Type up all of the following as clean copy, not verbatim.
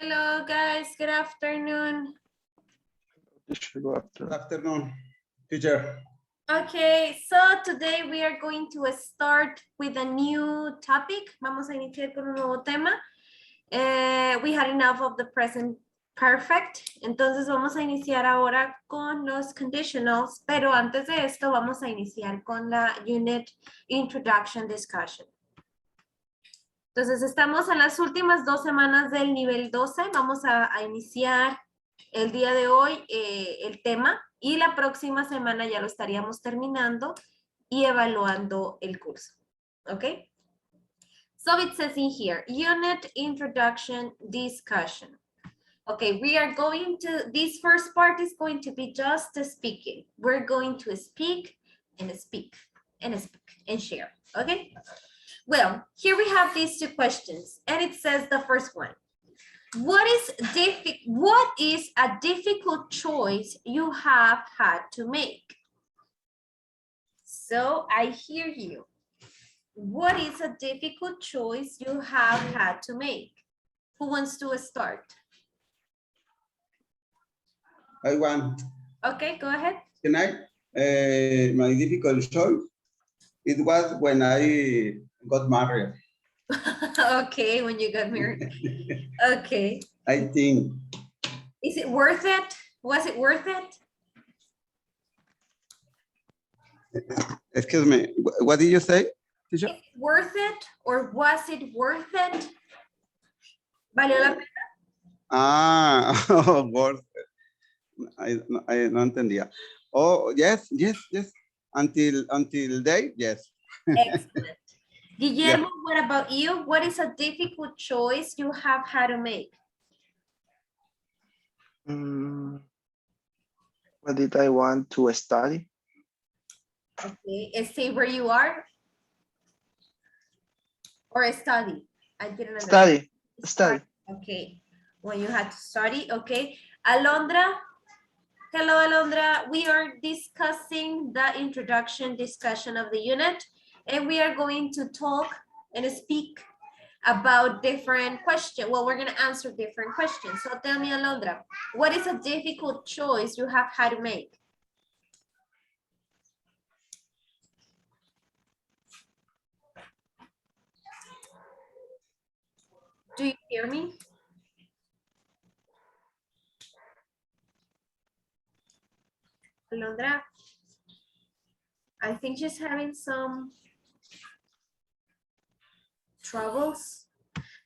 Hello guys, good afternoon. Good afternoon, teacher. Okay, so today we are going to start with a new topic. Vamos a iniciar con un nuevo tema. We had enough of the present perfect. Entonces vamos a iniciar ahora con los conditionals, pero antes de esto vamos a iniciar con la unit introduction discussion. Entonces estamos en las últimas 2 semanas del nivel 12. Vamos a iniciar el día de hoy el tema y la próxima semana ya lo estaríamos terminando y evaluando el curso. ¿Ok? So it says in here, unit introduction discussion. Okay, we are going to, this first part is going to be just speaking. We're going to speak and speak and speak and share. Okay? Well, here we have these 2 questions, and it says the first one. What is a difficult choice you have had to make? So I hear you. What is a difficult choice you have had to make? Who wants to start? I want. Okay, go ahead. Can I? My difficult choice, it was when I got married. Okay, when you got married. Okay. I think. Is it worth it? Was it worth it? Excuse me, what did you say, teacher? Is it worth it or was it worth it? ¿Valió la pena? Ah, worth it. I no entendía. Oh, yes. Until day, yes. Excellent. Guillermo, Yeah. what about you? What is a difficult choice you have had to make? What did I want to study? Okay, stay where you are or study? I didn't understand. Study. Okay, when you had to study, okay. Alondra, hello Alondra. We are discussing the introduction discussion of the unit, and we are going to talk and speak about different questions. Well, we're gonna answer different questions. So tell me, Alondra, what is a difficult choice you have had to make? Do you hear me? Alondra, I think she's having some troubles.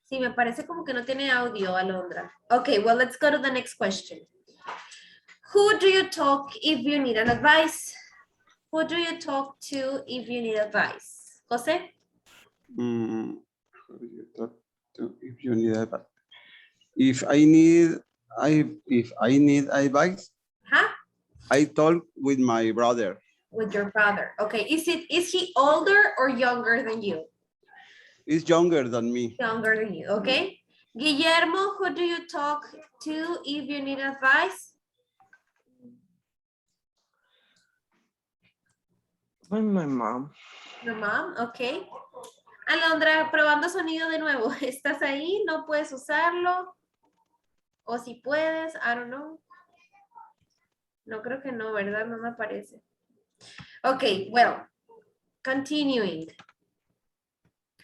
Sí, me parece como que no tiene audio, Alondra. Okay, well, let's go to the next question. Who do you talk if you need an advice? Who do you talk to if you need advice? Jose? If you need advice. If I need advice, Huh? I talk with my brother. With your brother. Okay, is he older or younger than you? He's younger than me. Younger than you, okay. Guillermo, who do you talk to if you need advice? With my mom. Your mom, okay. Alondra, probando sonido de nuevo. ¿Estás ahí? ¿No puedes usarlo? O si puedes, I don't know. No creo que no, ¿verdad? No me aparece. Okay, well, continuing.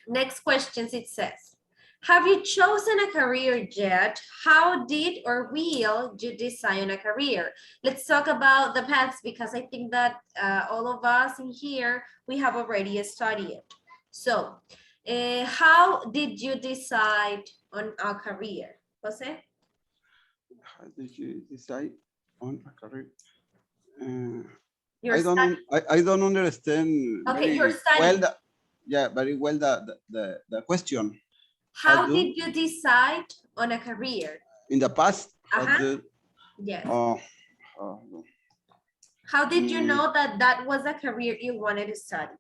Next questions it says, have you chosen a career yet? How did or will you decide on a career? Let's talk about the paths because I think that all of us in here, we have already studied. So, how did you decide on a career? Jose? How did you decide on a career? You're I don't understand okay, you're well studying. very well the question. How did you decide on a career? In the past? Yes. Oh, How did you know that that was a career you wanted to study?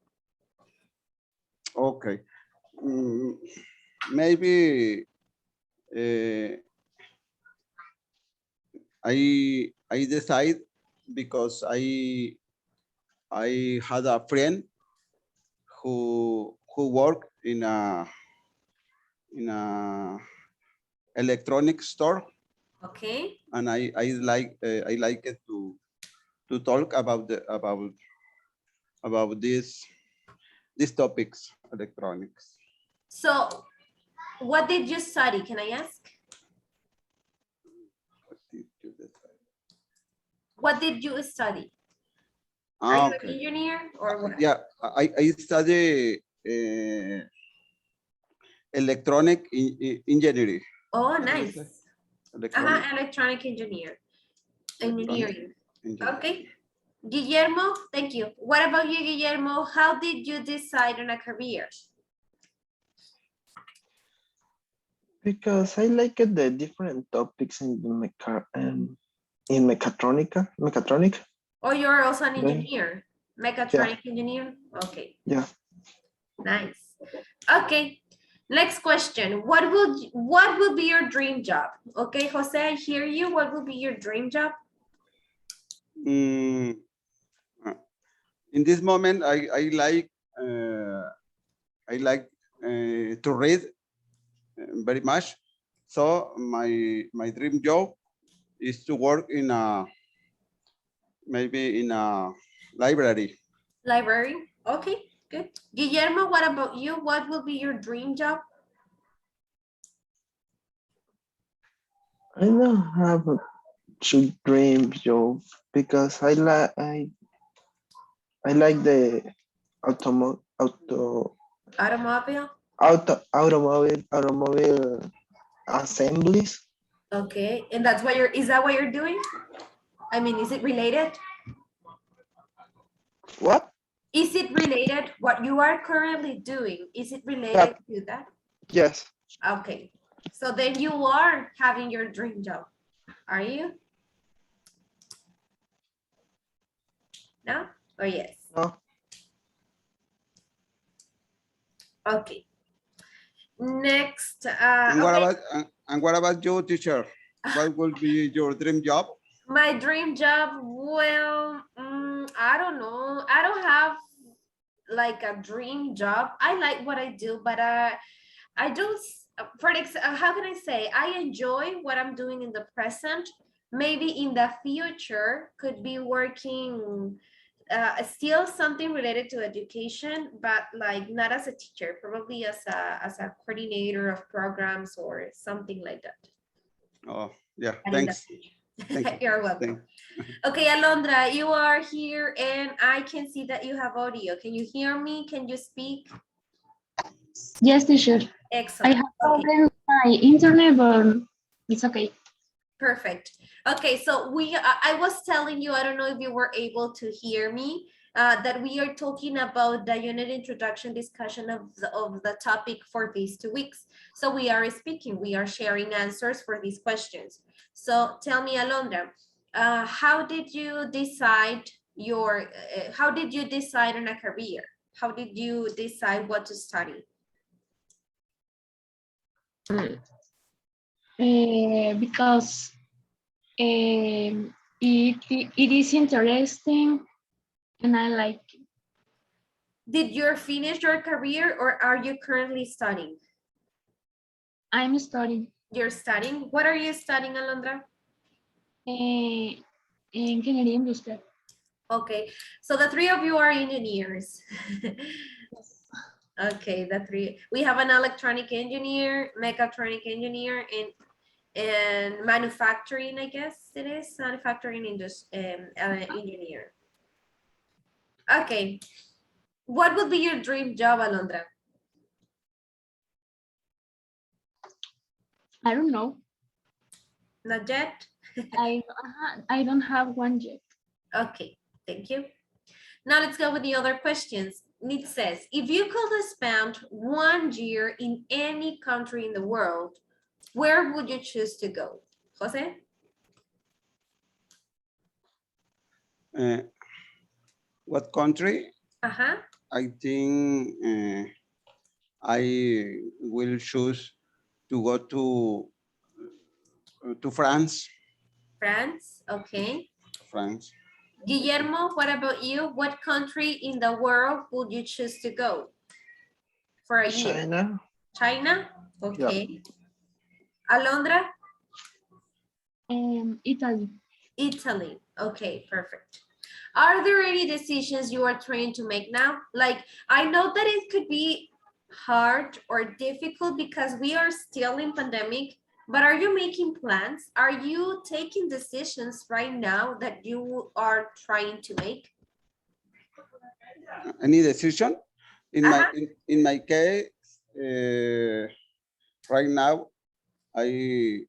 okay. Maybe I decide because I had a friend who worked in a electronic store, Okay. and I like it to talk about these topics, electronics. So what did you study? Can I ask? What did you study? Are you Okay. an engineer or what? Yeah, I study electronic engineering. Oh, nice. Electronic, Electronic engineering. engineering. Okay. Guillermo, thank you. What about you, Guillermo? How did you decide on a career? Because I like the different topics in the in mechatronic. Oh, you're also an Then, engineer, mechatronic engineer? Okay, yeah. nice. Okay, next question. What will be your dream job? Okay, Jose, I hear you. What will be your dream job? In this moment, I like to read very much. So my dream job is to work in maybe in a library. Library. Okay, good. Guillermo, what about you? What will be your dream job? I don't have a dream job because I like the Automobile. automobile assemblies. Okay, and that's what is that what you're doing? I mean, is it related? What? Is it related what you are currently doing? Is it related to that? Yes. Okay, so then you are having your dream job, are you? No or yes? No. Okay. Next, And okay. what about you, teacher? What will be your dream job? My dream job, well, I don't know. I don't have like a dream job. I like what I do, but I don't, how can I say? I enjoy what I'm doing in the present. Maybe in the future could be working still something related to education, but like not as a teacher, probably as a coordinator of programs or something like that. Oh, yeah, But in the thanks. future. Thank you. You're welcome. Thank- Okay, Alondra, you are here and I can see that you have audio. Can you hear me? Can you speak? Yes, teacher. I Excellent. have Okay. problem with my internet, but it's okay. Perfect. Okay, so I was telling you, I don't know if you were able to hear me, that we are talking about the unit introduction discussion of the topic for these 2 weeks. So we are speaking, we are sharing answers for these questions. So tell me, Alondra, how did you decide how did you decide on a career? How did you decide what to study? Because it is interesting and I like it. Did you finish your career or are you currently studying? I'm studying You're studying? What are you studying, Alondra? engineering industrial. Okay, so the three of you are engineers. Okay, the three. We have an electronic engineer, mechatronic engineer, and manufacturing, I guess it is, manufacturing engineer. Okay, what would be your dream job, Alondra? I don't know. Not yet? I don't have one yet. Okay, thank you. Now let's go with the other questions. It says, if you could have spent 1 year in any country in the world, where would you choose to go? Jose? what country? Uh-huh. I think I will choose to go to France. France, okay. France. Guillermo, what about you? What country in the world would you choose to go for a year? China. China? Okay. Alondra? Italy. Italy. Okay, perfect. Are there any decisions you are trying to make now? Like, I know that it could be hard or difficult because we are still in pandemic, but are you making plans? Are you taking decisions right now that you are trying to make? Any decision? In my Uh-huh. in my case, right now, I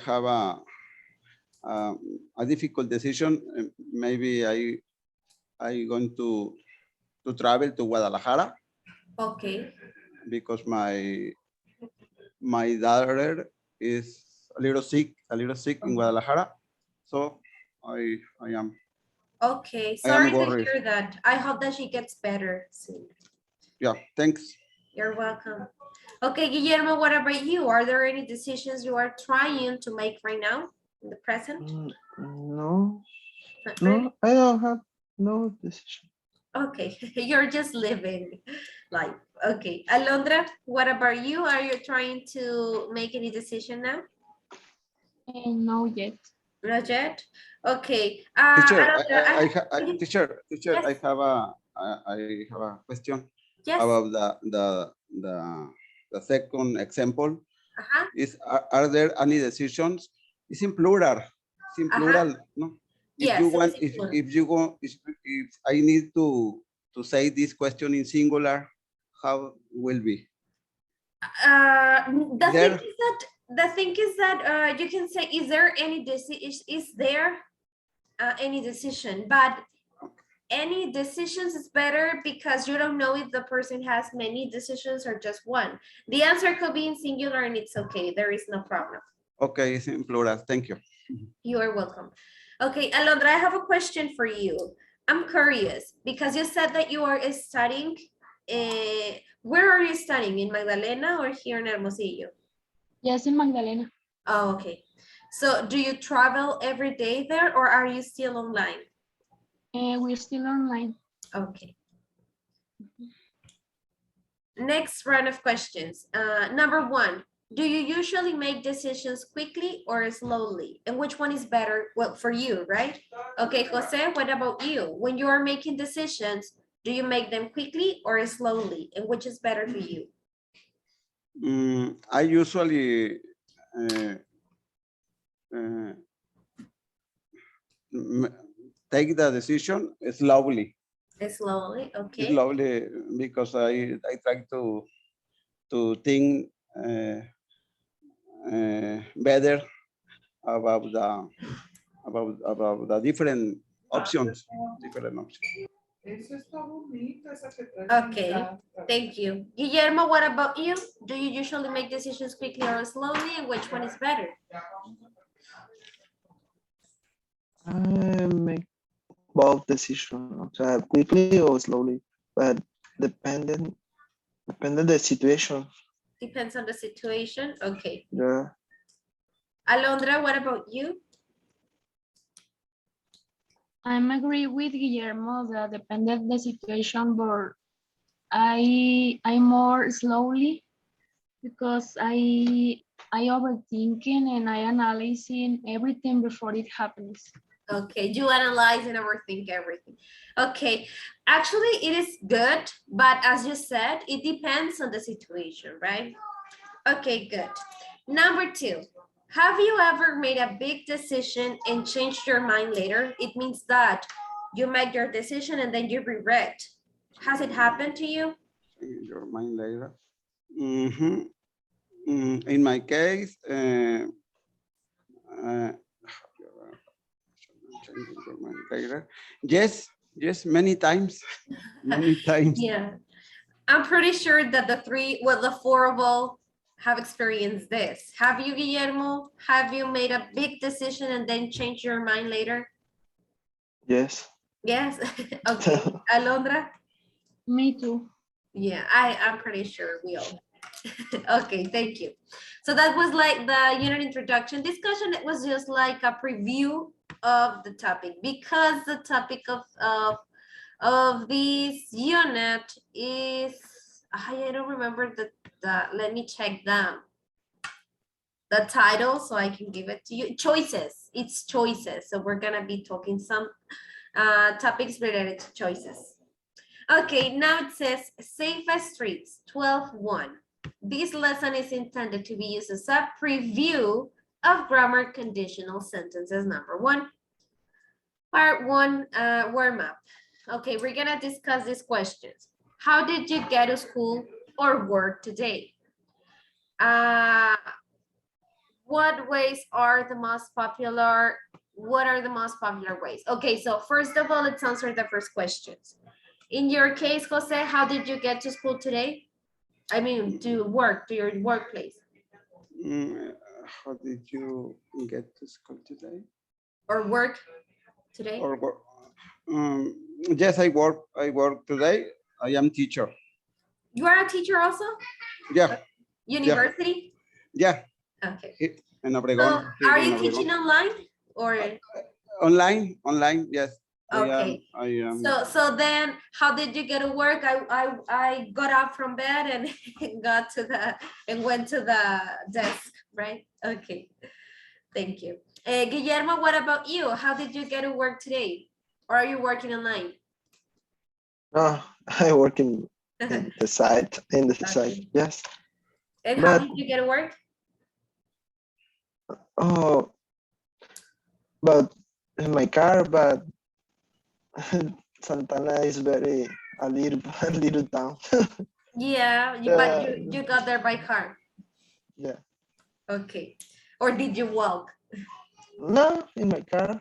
have a difficult decision. Maybe I going to travel to Guadalajara Okay. because my daughter is a little sick in Guadalajara. So I am Okay, I am sorry to worried. hear that. I hope that she gets better soon. Yeah, thanks. You're welcome. Okay, Guillermo, what about you? Are there any decisions you are trying to make right now in the present? No, Not really? no, I don't have no decision. Okay, you're just living life. Okay, Alondra, what about you? Are you trying to make any decision now? No yet. Not yet? Okay, Teacher, Alondra, teacher, yes, I have a question yes, about the the second example. uh-huh, Are there any decisions? It's in plural. It's in uh-huh, plural. No. If you yes, want, it's included. if you go, if I need to say this question in singular, how will be? The thing There. is that you can say, is there any is there any decision, but any decisions is better because you don't know if the person has many decisions or just one. The answer could be in singular and it's okay. There is no problem. Okay, it's in plural. Thank you. You are welcome. Okay, Alondra, I have a question for you. I'm curious because you said that you are studying. Where are you studying? In Magdalena or here in Hermosillo? Yes, in Magdalena. Oh, okay. So do you travel every day there or are you still online? We're still online. Okay. Next round of questions. Number one, do you usually make decisions quickly or slowly? And which one is better? Well, for you, right? Okay, Jose, what about you? When you are making decisions, do you make them quickly or slowly? And which is better for you? I usually uh, uh, take the decision slowly. Slowly, okay. Slowly because I try to think better about the different options. Okay, thank you. Guillermo, what about you? Do you usually make decisions quickly or slowly? And which one is better? I make both decisions, quickly or slowly, but dependent the situation. Depends on the situation. Okay. Yeah. Alondra, what about you? I'm agree with Guillermo that depended the situation, but I more slowly because I overthinking and I analyzing everything before it happens. Okay, you analyze and overthink everything. Okay, actually it is good, but as you said, it depends on the situation, right? Okay, good. Number two, have you ever made a big decision and changed your mind later? It means that you make your decision and then you regret. Has it happened to you? Your mind later. Mhm. In my case, changing your mind later. Yes, many times, many times. Yeah, I'm pretty sure that the four of all have experienced this. Have you, Guillermo? Have you made a big decision and then changed your mind later? Yes. Yes. Okay. Alondra? Me too. Yeah, I'm pretty sure we all. Okay, thank you. So that was like the unit introduction discussion. It was just like a preview of the topic because the topic of this unit is I don't remember let me check the title so I can give it to you. Choices, it's choices. So we're gonna be talking some topics related to choices. Okay, now it says safest streets, 12.1. This lesson is intended to be used as a preview of grammar conditional sentences number 1. Part 1, warm up. Okay, we're gonna discuss these questions. How did you get to school or work today? What ways are the most popular? What are the most popular ways? Okay, so first of all, let's answer the first questions. In your case, Jose, how did you get to school today? I mean, to work, to your workplace. How did you get to school today? Or work today? Or work? Yes, I work. I work today. I am teacher. You are a teacher also? Yeah. University? Yeah. Okay. In So Obregón. are you teaching online or? Online, yes. Okay. I am. So then how did you get to work? I got up from bed and went to the desk, right? Okay. Thank you. Guillermo, what about you? How did you get to work today? Or are you working online? No, I work in the site, Okay. yes. And how But- did you get to work? Oh, but in my car, but Santana is a little down. Yeah, but you got there by car. Yeah. Okay. Or did you walk? No, in my car.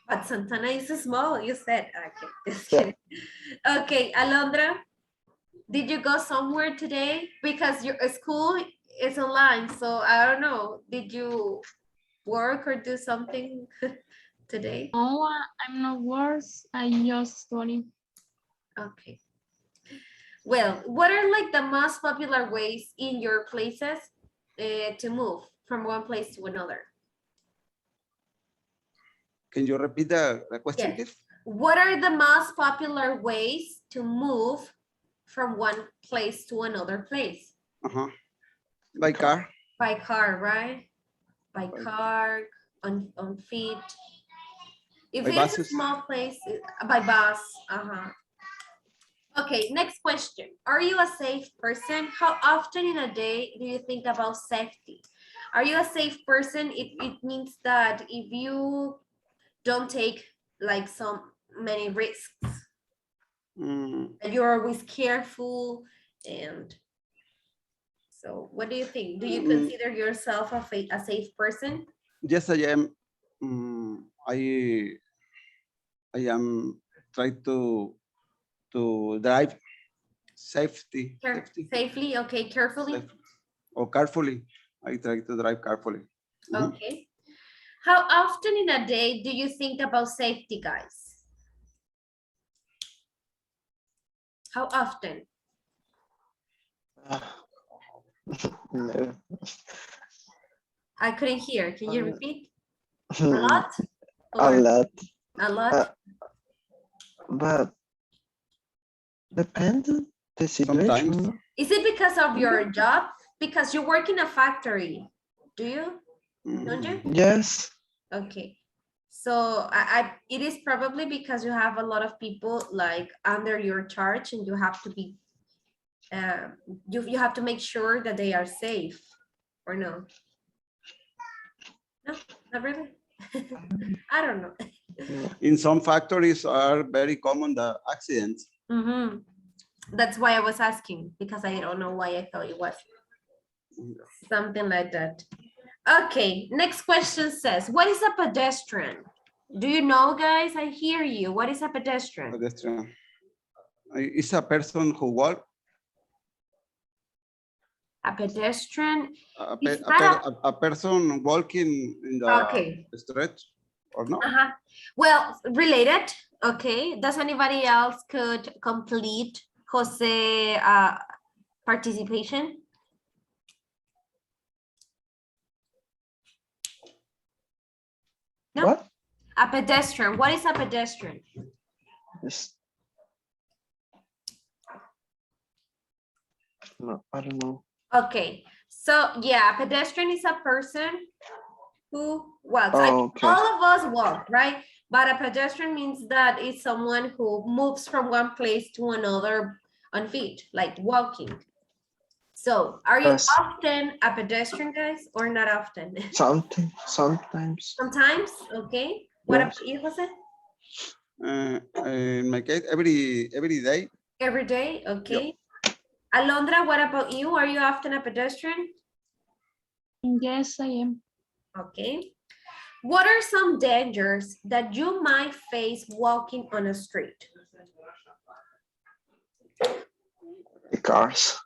But Santana is small, you said. Okay, just Yeah. kidding. Okay, Alondra, did you go somewhere today? Because your school is online, so I don't know. Did you work or do something today? No, I'm not worse. I just study. Okay. Well, what are like the most popular ways in your places to move from one place to another? Can you repeat the question, Yes. please? What are the most popular ways to move from one place to another place? By car. By car, right? By By- car, on feet. If By it's buses. a small place, by bus. Okay, next question. Are you a safe person? How often in a day do you think about safety? Are you a safe person? It means that if you don't take like many risks, you're always careful. And so what do you think? Do you consider yourself a safe person? Yes, I am. I am trying to drive safety. Safely, okay, carefully. Safe. Or carefully. I try to drive carefully. Okay. How often in a day do you think about safety, guys? How often? No. I couldn't hear. Can you repeat? A A lot? lot. A lot? But depends the situation. Sometimes. Is it because of your job? Because you work in a factory, do you? Don't you? Yes. Okay. So it is probably because you have a lot of people like under your charge and you have to be, you have to make sure that they are safe or no? No, not really. I don't know. In some factories are very common the accidents. That's why I was asking, because I don't know why I thought it was something like that. Okay, next question says, what is a pedestrian? Do you know, guys? I hear you. What is a pedestrian? Pedestrian. It's a person who walk. A pedestrian. A person walking in the street or no? Well, related. Okay. Does anybody else could complete Jose participation? No. What? A pedestrian. What is a pedestrian? Yes. No, I don't know. Okay, so yeah, a pedestrian is a person who walks. I mean, Oh, okay. all of us walk, right? But a pedestrian means that it's someone who moves from one place to another on feet, like walking. So are you Yes. often a pedestrian, guys, or not often? Sometimes. Sometimes, okay. What Yes. about you, Jose? In my case, every day. Every day, okay. Alondra, what about you? Are you often a pedestrian? Yes, I am. Okay. What are some dangers that you might face walking on a street? The cars.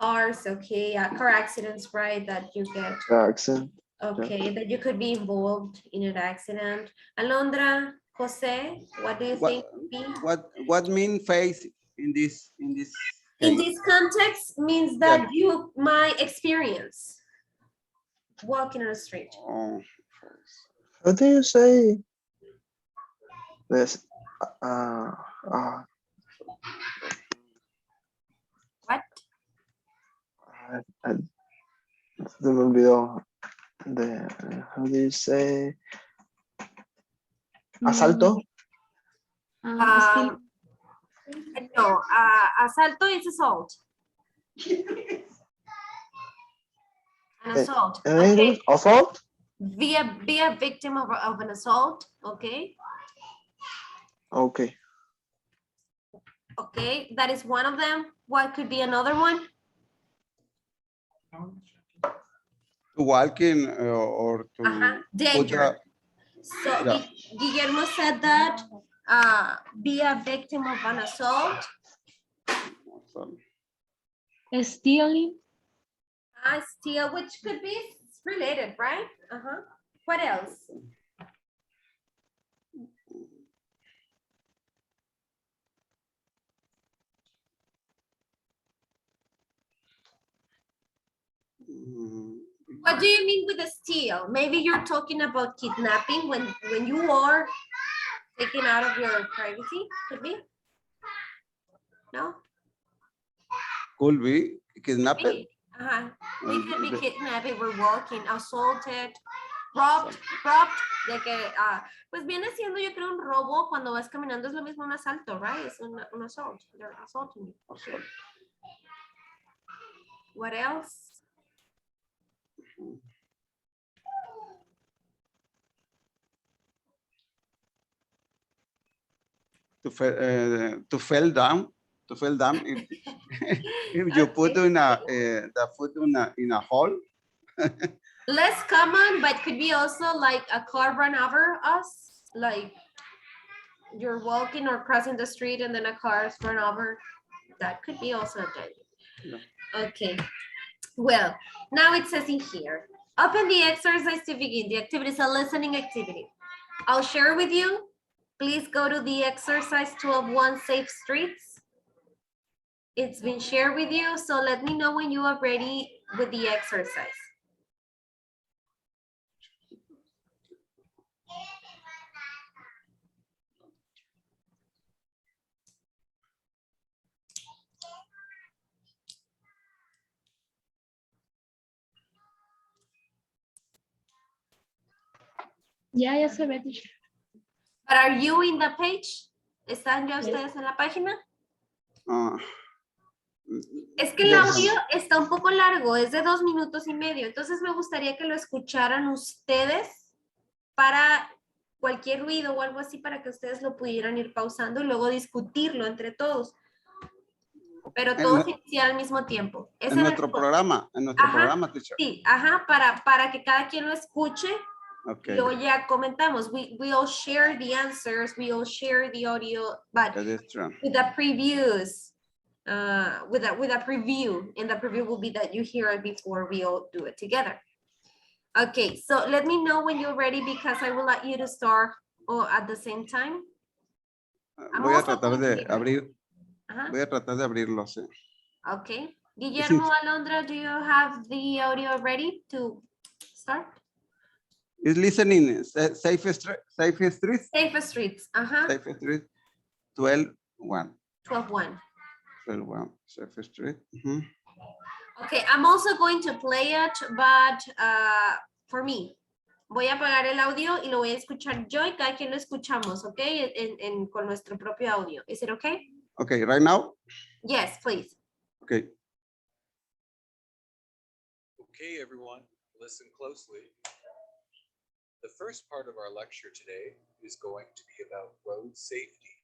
Cars, okay. Car accidents, right? That you get, The accent. okay, that you could be involved in an accident. Alondra, Jose, what do you think? What mean face in this In case? this context means that you might experience walking on a street. Oh, How do you say this? Uh, What? Se me olvidó. How do you say? Asalto. Still, No, asalto is assault. An assault. In English, assault? Be a victim of an assault, okay? Okay. Okay, that is one of them. What could be another one? to walking or to Danger. So yeah. Guillermo said that be a victim of an assault. stealing. Steal, which could be related, right? What else? What do you mean with a steal? Maybe you're talking about kidnapping when you are taken out of your privacy, could be? No? Could be kidnapped. We could be kidnapped, we're walking, assaulted, robbed, de que, pues viene siendo yo creo un robo cuando vas caminando es lo mismo un asalto, right? Es un assault, they're assaulting you. Okay. What else? To fall down if, if you put in the foot in a hole. Less common, but could be also like a car run over us, like you're walking or crossing the street and then a car's run over. That could be also a danger. Yeah. Okay. Well, now it says in here, open the exercise to begin. The activity is a listening activity. I'll share with you. Please go to the exercise 12.1 Safe Streets. It's been shared with you, so let me know when you are ready with the exercise. Ya se ve. But are you in the page? ¿Están ya ustedes en la página? Es que el audio está un poco largo, es de 2 minutos y medio, entonces me gustaría que lo escucharan ustedes para cualquier ruido o algo así para que ustedes lo pudieran ir pausando y luego discutirlo entre todos. Pero todos iniciar al mismo tiempo. En nuestro programa, teacher. Sí, para que cada quien lo escuche. Okay. Luego ya comentamos. We all share the answers, we all share the audio, but with the previews, with a preview, and the preview will be that you hear it before we all do it together. Okay, so let me know when you're ready because I will let you to start at the same time. Voy a tratar de abrir. Voy a tratar de abrirlo, sí. Okay. Guillermo, Alondra, do you have the audio ready to start? Is listening safe streets? Safe streets. Safe streets. 12.1. 12.1. 12.1. Safe street. Okay, I'm also going to play it, but for me. Voy a apagar el audio y lo voy a escuchar yo y cada quien lo escuchamos, ¿ok? Con nuestro propio audio. Is it okay? Okay, right now? Yes, please. Okay. Okay, everyone, listen closely. The first part of our lecture today is going to be about road safety.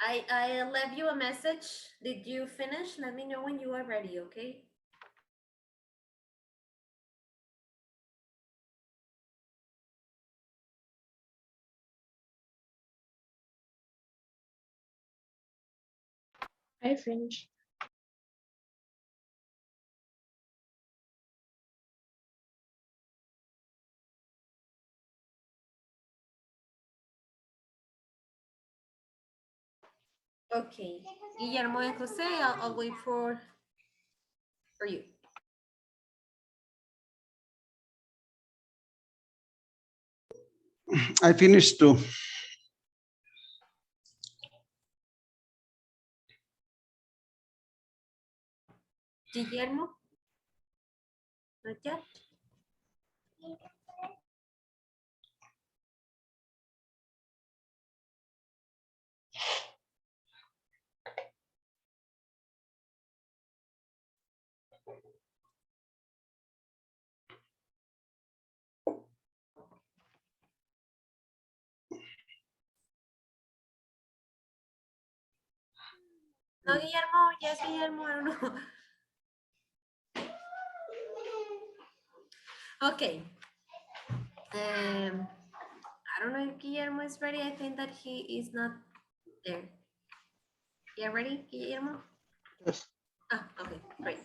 I left you a message. Did you finish? Let me know when you are ready, okay? I finished. Okay. Guillermo and Jose, I'll wait for you. I finished too. Guillermo? Not yet? No, Guillermo, yes, Guillermo, I don't know. Okay. I don't know if Guillermo is ready. I think that he is not there. Yeah, ready, Guillermo? Yes. Ah, okay, great.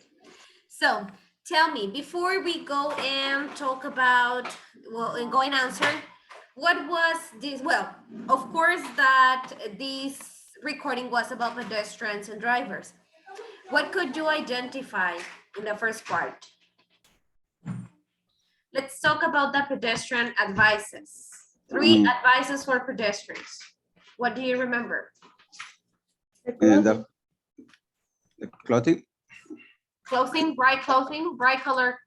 So tell me, before we go and talk about, well, and go and answer, what was this? Well, of course that this recording was about pedestrians and drivers. What could you identify in the first part? Let's talk about the pedestrian advices. 3 advices for pedestrians. What do you remember? And the clothing, Clothing, bright color,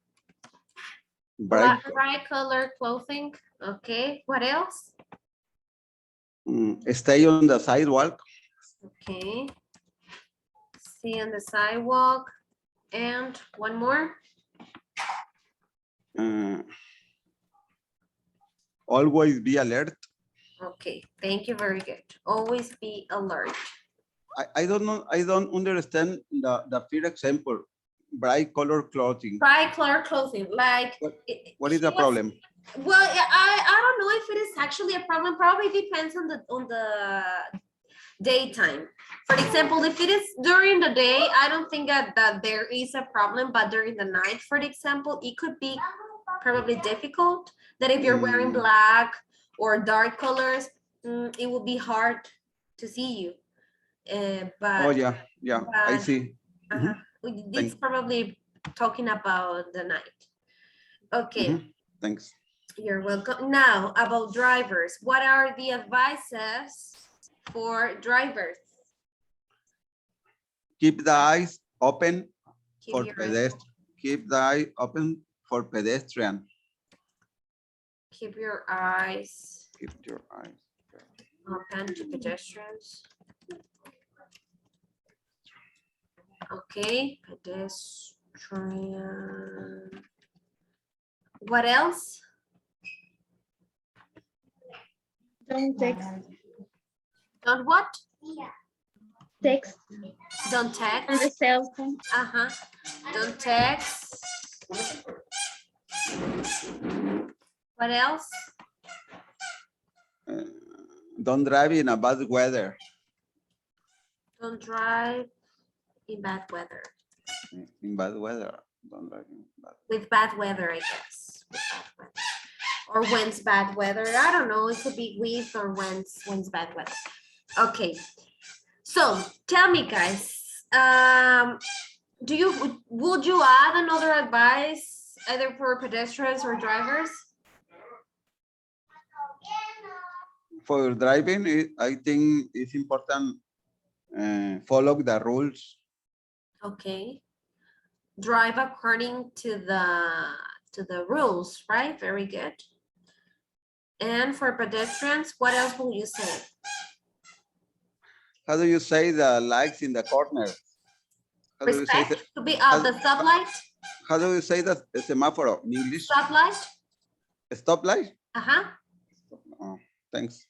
bright, bright color clothing. Okay, what else? stay on the sidewalk, Okay. Stay on the sidewalk. And one more. always be alert. Okay, thank you, very good. Always be alert. I don't know, I don't understand the first example, bright color clothing. Bright color clothing, like. What is the problem? Well, I don't know if it is actually a problem. Probably depends on the daytime. For example, if it is during the day, I don't think that there is a problem, but during the night, for example, it could be probably difficult that if you're wearing black or dark colors, it will be hard to see you. But Oh yeah, I see. it's Thanks. probably talking about the night. Okay. Thanks. You're welcome. Now about drivers, what are the advices for drivers? Keep the eyes open for Keep pedestrian. Keep the eye open for pedestrian. your eyes Keep your eyes. open to pedestrians. Okay, pedestrian. What else? Don't text. Don't what? Text Don't text. on the cell phone. Don't text. What else? Don't drive in a bad weather. Don't drive in bad weather. In bad weather. Don't drive in bad. With bad weather, I guess. With bad weather. Or when's bad weather? I don't know. It could be with or when's bad weather. Okay. So tell me, guys. Would you add another advice either for pedestrians or drivers? For driving, I think it's important follow the rules. Okay. Drive according to the rules, right? Very good. And for pedestrians, what else will you say? How do you say the lights in the corner? How do you say Respect to be the stoplight. how do you say that semáforo in English? Stoplight. Stoplight? Uh-huh. Oh, thanks.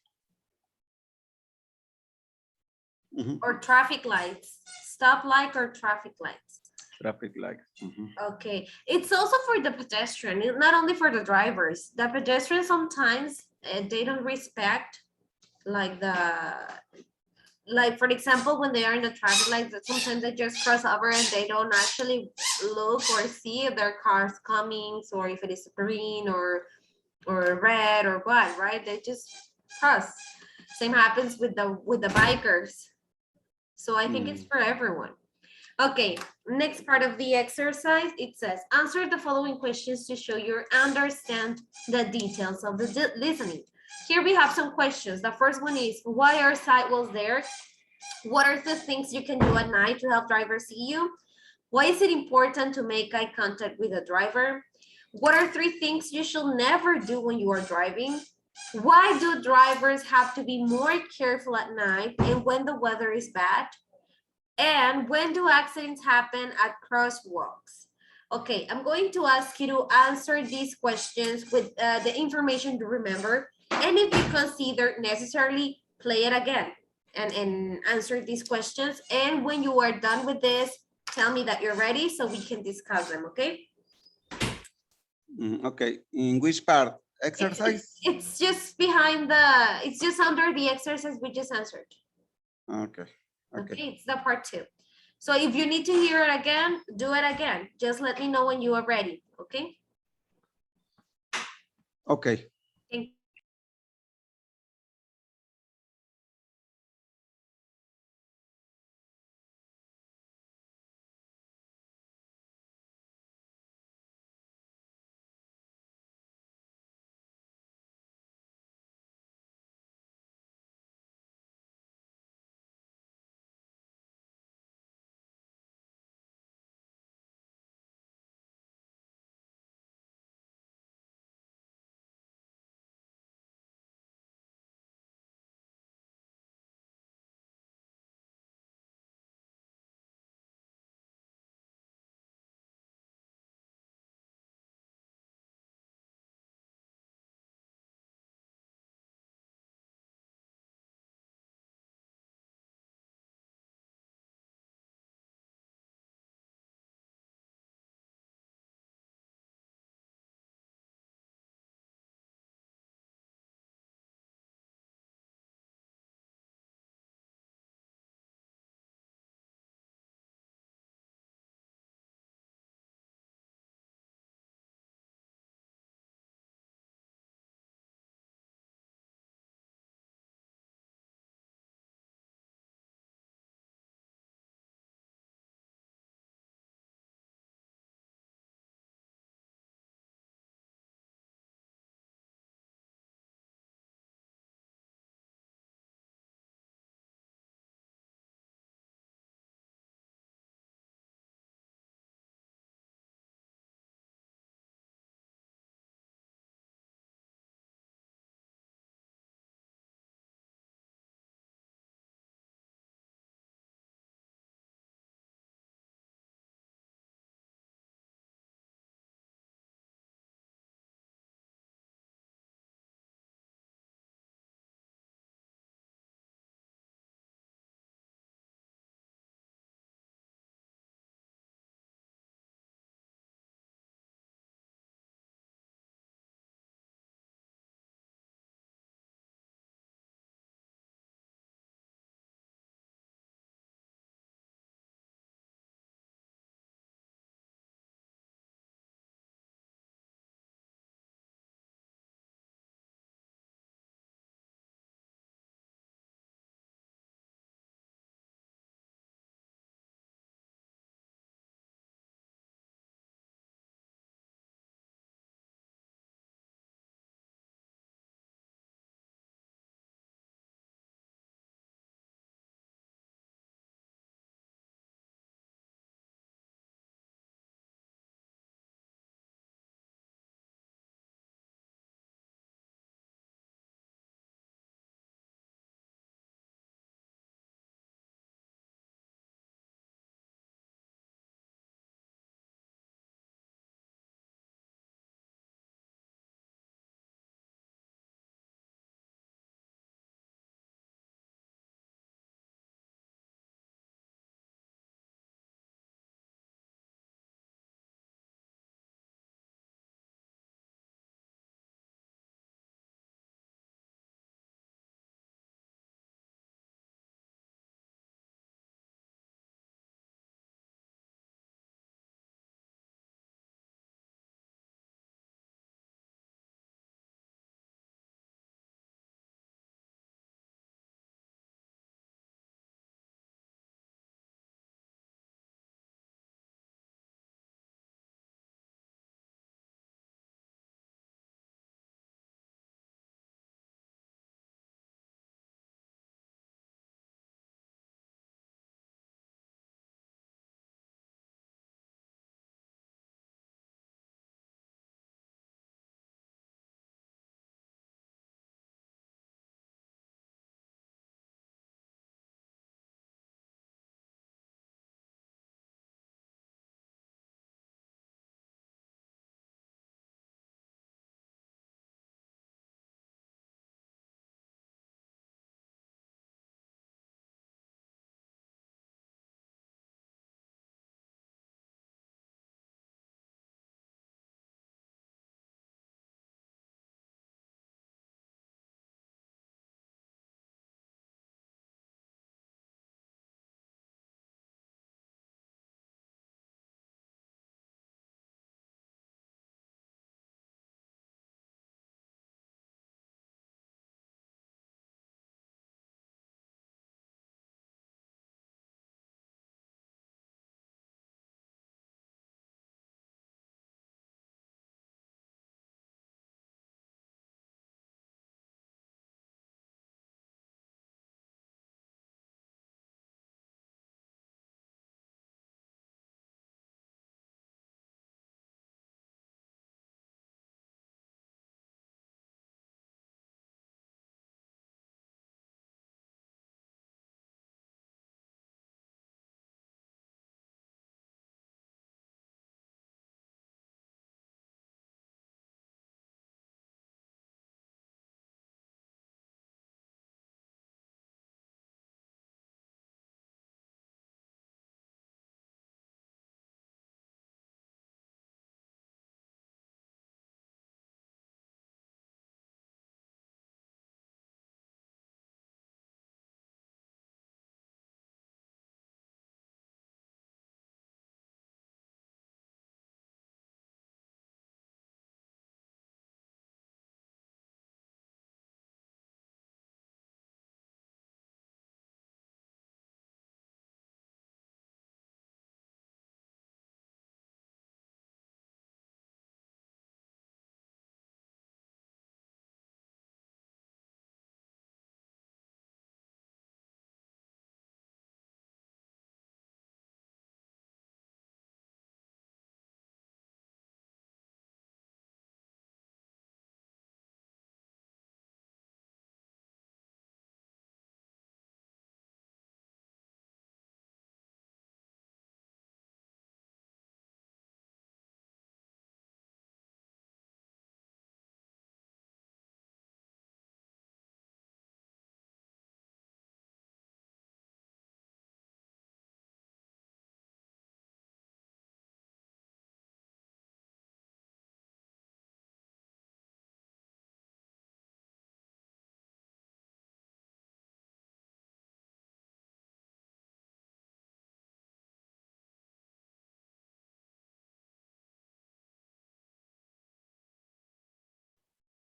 Or traffic lights. Stoplight or traffic lights. Traffic lights. Okay, it's also for the pedestrian, not only for the drivers. The pedestrians sometimes they don't respect like for example, when they are in the traffic lights, that sometimes they just cross over and they don't actually look or see if their car's coming or if it is green or red or what, right? They just cross. Same happens with the bikers. So I think it's for everyone. Okay, next part of the exercise, it says, answer the following questions to show you understand the details of the listening. Here we have some questions. The first one is, why are sidewalks there? What are the things you can do at night to help drivers see you? Why is it important to make eye contact with a driver? What are 3 things you should never do when you are driving? Why do drivers have to be more careful at night and when the weather is bad? And when do accidents happen at crosswalks? Okay, I'm going to ask you to answer these questions with the information you remember. And if you consider necessarily, play it again and answer these questions. And when you are done with this, tell me that you're ready so we can discuss them, okay? Okay, in which part? Exercise? It's just behind the, it's just under the exercise we just answered. Okay, Okay, okay, it's the part 2. So if you need to hear it again, do it again. Just let me know when you are ready, okay? okay. Thank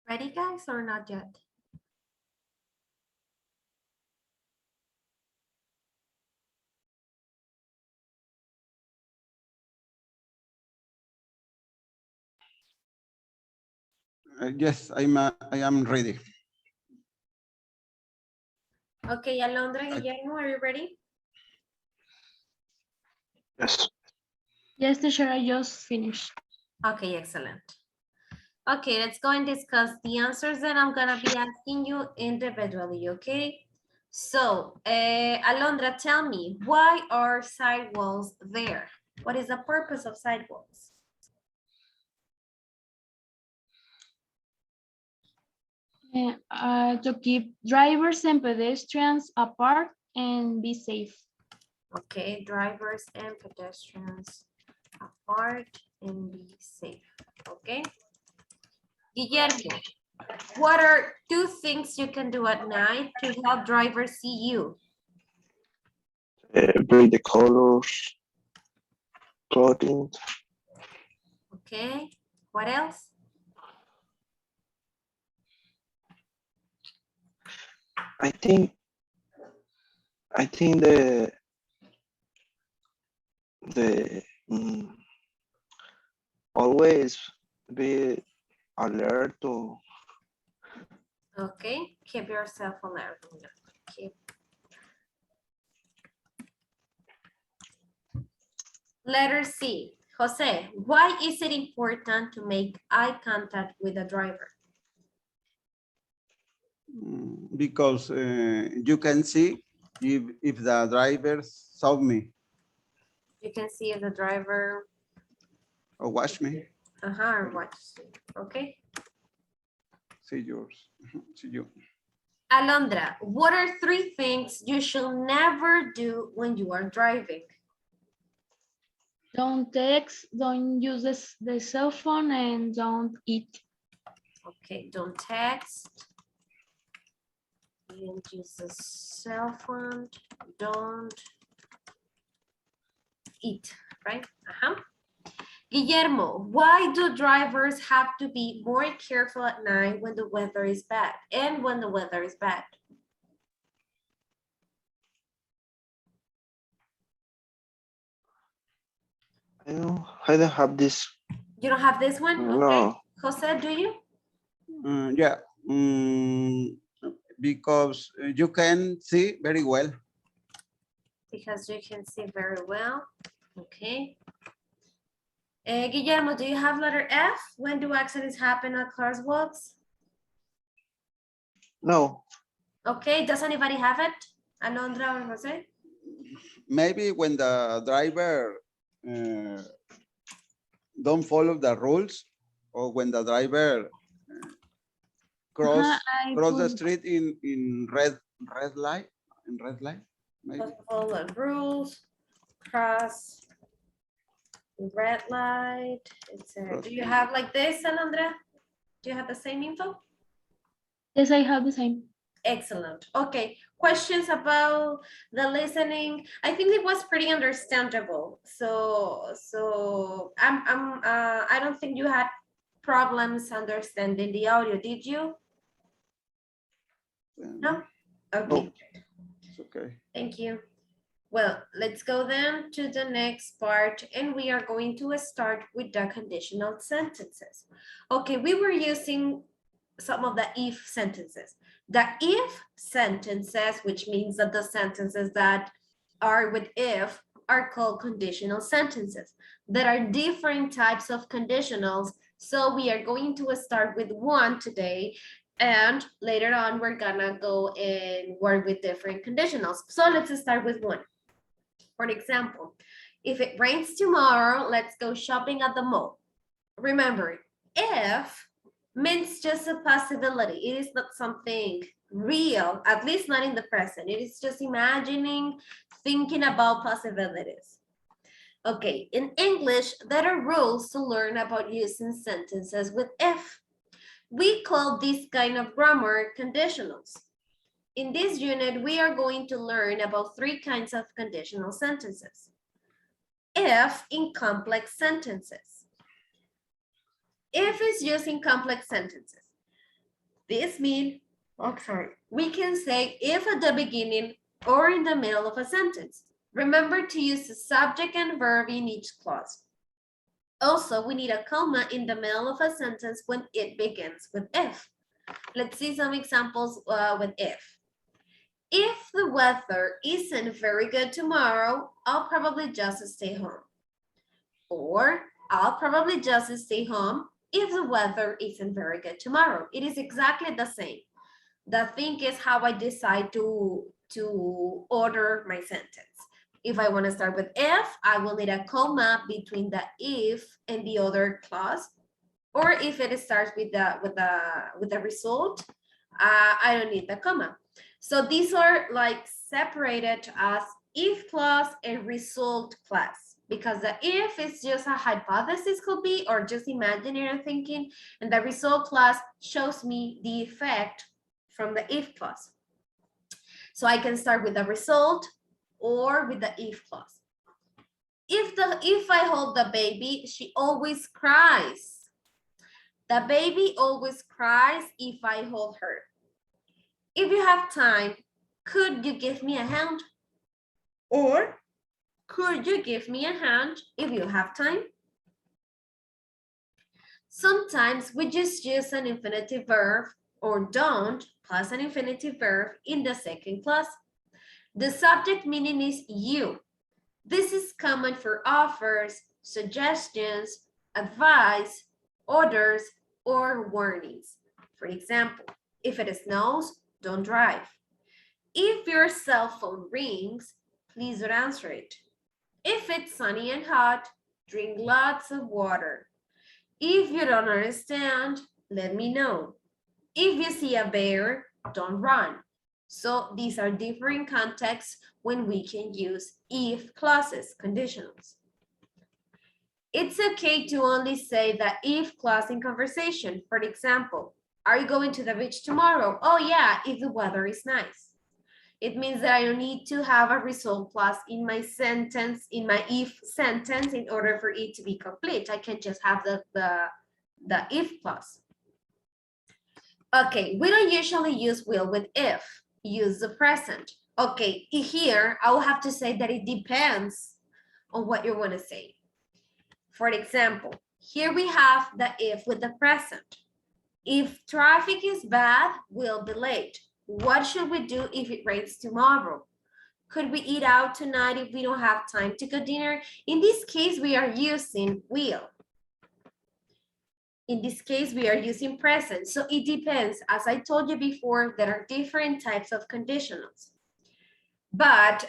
Ready, guys, or not yet? Yes, I am ready. Okay, Alondra, Guillermo, are you ready? Yes. Yes, teacher, I just finished. Okay, excellent. Okay, let's go and discuss the answers that I'm gonna be asking you individually, okay? So, Alondra, tell me, why are sidewalls there? What is the purpose of sidewalls? To keep drivers and pedestrians apart and be safe. Okay, drivers and pedestrians apart and be safe, okay? Guillermo, what are 2 things you can do at night to help drivers see you? Break the colors, clothing. Okay, what else? I think the always be alert to Okay, keep yourself alert. Keep. Letter C. Jose, why is it important to make eye contact with the driver? Because you can see if the driver saw me You can see if the driver or watch me. or watch. Okay. See yours. See you. Alondra, what are 3 things you should never do when you are driving? Don't text, don't use the cell phone, and don't eat. Okay, don't text. Don't use the cell phone. Don't eat, right? Guillermo, why do drivers have to be more careful at night when the weather is bad and when the weather is bad? I don't have this. You don't have this one? Okay. No. Jose, do you? Yeah. Because you can see very well. Because you can see very well. Okay. Guillermo, do you have letter F? When do accidents happen at crosswalks? No. Okay, does anybody have it? Alondra or Jose? Maybe when the driver don't follow the rules, or when the driver cross the street in red light, maybe. Follow the rules, cross red light. Do you have like this, Alondra? Do you have the same info? Yes, I have the same. Excellent. Okay, questions about the listening? I think it was pretty understandable. So I don't think you had problems understanding the audio, did you? No? Okay. No. It's okay. Thank you. Well, let's go then to the next part, and we are going to start with the conditional sentences. Okay, we were using some of the if sentences. The if sentences, which means that the sentences that are with if are called conditional sentences. There are different types of conditionals, so we are going to start with one today, and later on we're gonna go and work with different conditionals. So let's start with one. For example, if it rains tomorrow, let's go shopping at the mall. Remember, if means just a possibility. It is not something real, at least not in the present. It is just imagining, thinking about possibilities. Okay, in English, there are rules to learn about using sentences with if. We call this kind of grammar conditionals. In this unit, we are going to learn about 3 kinds of conditional sentences. If in complex sentences. If is used in complex sentences. This means, oh, sorry, we can say if at the beginning or in the middle of a sentence. Remember to use the subject and verb in each clause. Also, we need a comma in the middle of a sentence when it begins with if. Let's see some examples with if. If the weather isn't very good tomorrow, I'll probably just stay home. Or I'll probably just stay home if the weather isn't very good tomorrow. It is exactly the same. The thing is how I decide to order my sentence. If I want to start with if, I will need a comma between the if and the other clause. Or if it starts with the result, I don't need the comma. So these are like separated as if clause and result clause, because the if is just a hypothesis could be, or just imaginary thinking, and the result clause shows me the effect from the if clause. So I can start with the result or with the if clause. If I hold the baby, she always cries. The baby always cries if I hold her. If you have time, could you give me a hand? Or could you give me a hand if you have time? Sometimes we just use an infinitive verb or don't plus an infinitive verb in the second clause. The subject meaning is you. This is common for offers, suggestions, advice, orders, or warnings. For example, if it snows, don't drive. If your cell phone rings, please don't answer it. If it's sunny and hot, drink lots of water. If you don't understand, let me know. If you see a bear, don't run. So these are different contexts when we can use if clauses, conditionals. It's okay to only say the if clause in conversation. For example, are you going to the beach tomorrow? Oh yeah, if the weather is nice. It means that I don't need to have a result clause in my sentence, in my if sentence, in order for it to be complete. I can just have the if clause. Okay, we don't usually use will with if, use the present. Okay, here I will have to say that it depends on what you want to say. For example, here we have the if with the present. If traffic is bad, we'll be late. What should we do if it rains tomorrow? Could we eat out tonight if we don't have time to cook dinner? In this case, we are using will. In this case, we are using present. So it depends. As I told you before, there are different types of conditionals. But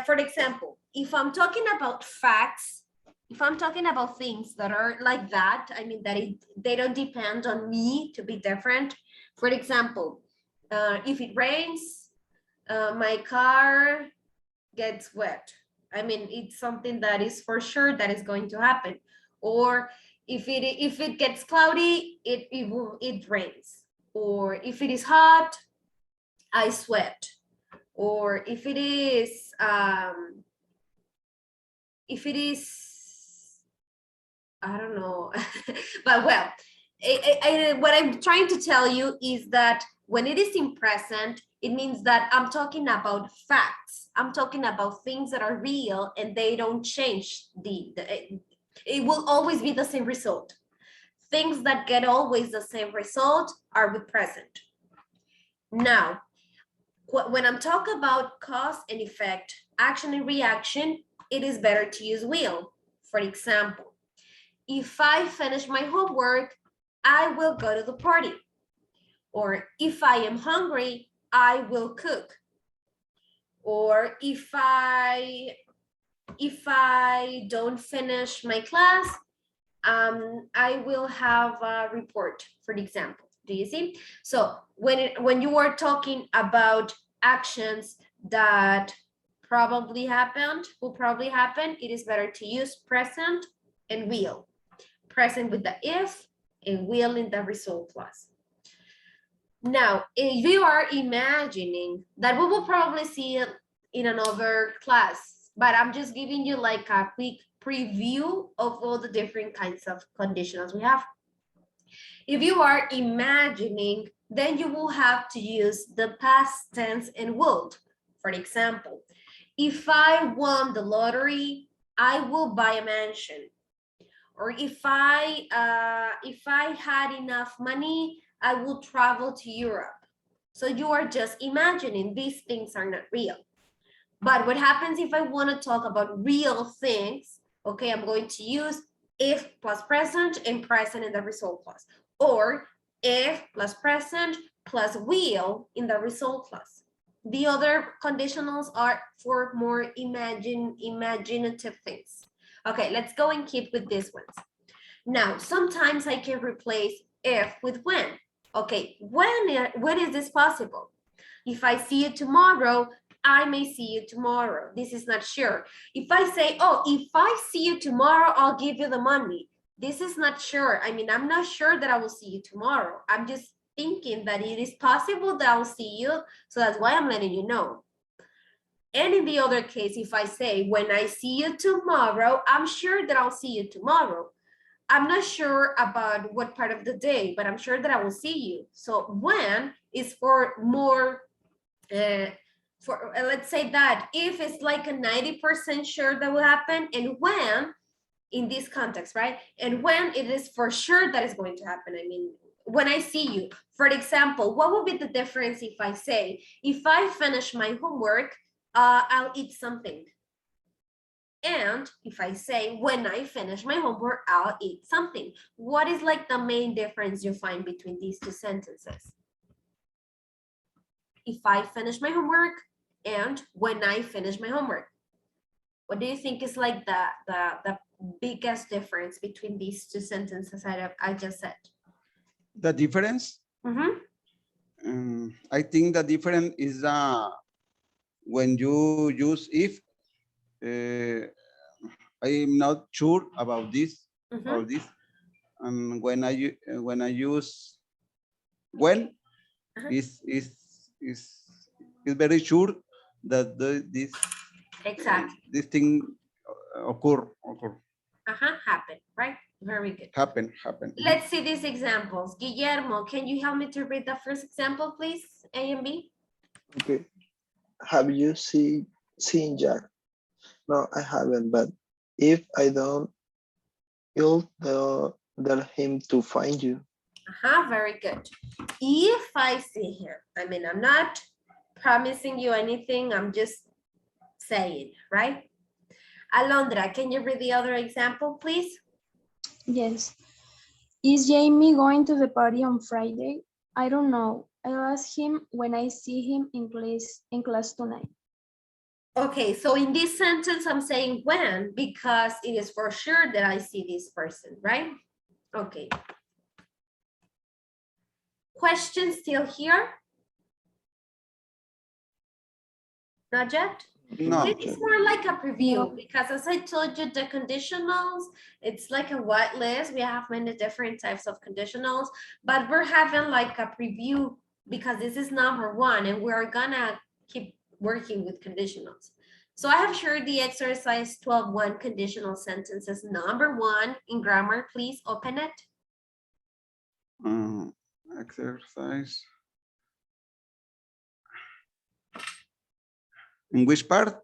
for example, if I'm talking about facts, if I'm talking about things that are like that, I mean that they don't depend on me to be different. For example, if it rains, my car gets wet. I mean, it's something that is for sure that is going to happen. Or if it gets cloudy, it rains. Or if it is hot, I sweat. Or if it is I don't know, but well, what I'm trying to tell you is that when it is in present, it means that I'm talking about facts. I'm talking about things that are real and they don't change. It will always be the same result. Things that get always the same result are with present. Now, when I'm talking about cause and effect, action and reaction, it is better to use will. For example, if I finish my homework, I will go to the party. Or if I am hungry, I will cook. Or if I don't finish my class, I will have a report, for example. Do you see? So when you are talking about actions that will probably happen, it is better to use present and will. Present with the if and will in the result clause. Now, if you are imagining that, we will probably see it in another class, but I'm just giving you like a quick preview of all the different kinds of conditionals we have. If you are imagining then you will have to use the past tense and would. For example, if I won the lottery, I will buy a mansion. Or if I had enough money, I will travel to Europe. So you are just imagining. These things are not real. But what happens if I want to talk about real things? Okay, I'm going to use if plus present and present in the result clause, or if plus present plus will in the result clause. The other conditionals are for more imaginative things. Okay, let's go and keep with these ones. Now, sometimes I can replace if with when. Okay, when is this possible? If I see you tomorrow, I may see you tomorrow. This is not sure. If I say, oh, if I see you tomorrow, I'll give you the money. This is not sure. I mean, I'm not sure that I will see you tomorrow. I'm just thinking that it is possible that I'll see you. So that's why I'm letting you know. And in the other case, if I say, when I see you tomorrow, I'm sure that I'll see you tomorrow. I'm not sure about what part of the day, but I'm sure that I will see you. So when is for more, let's say that if it's like a 90% sure that will happen, and when in this context, right? And when it is for sure that is going to happen. I mean, when I see you, for example, what would be the difference if I say, if I finish my homework, I'll eat something. And if I say, when I finish my homework, I'll eat something. What is like the main difference you find between these two sentences? If I finish my homework and when I finish my homework. What do you think is like the biggest difference between these two sentences I just said? The difference? I think the difference is when you use if, I'm not sure about this, and when I use when, is very sure that this Exactly. This thing occur. Happen, right? Very good. Happen. Let's see these examples. Guillermo, can you help me to read the first example, please? A and B. Okay. Have you seen Jack? No, I haven't, but if I don't, you'll tell him to find you. Very good. If I see him, I mean, I'm not promising you anything, I'm just saying, right? Alondra, can you read the other example, please? Yes. Is Jamie going to the party on Friday? I don't know. I'll ask him when I see him in class tonight. Okay, so in this sentence, I'm saying when, because it is for sure that I see this person, right? Okay. Question still here? Not yet? No. It's more like a preview, because as I told you, the conditionals, it's like a white list. We have many different types of conditionals, but we're having like a preview because this is number one and we're gonna keep working with conditionals. So I have shared the exercise 12.1 conditional sentences. Number one in grammar, please open it. Exercise. In which part?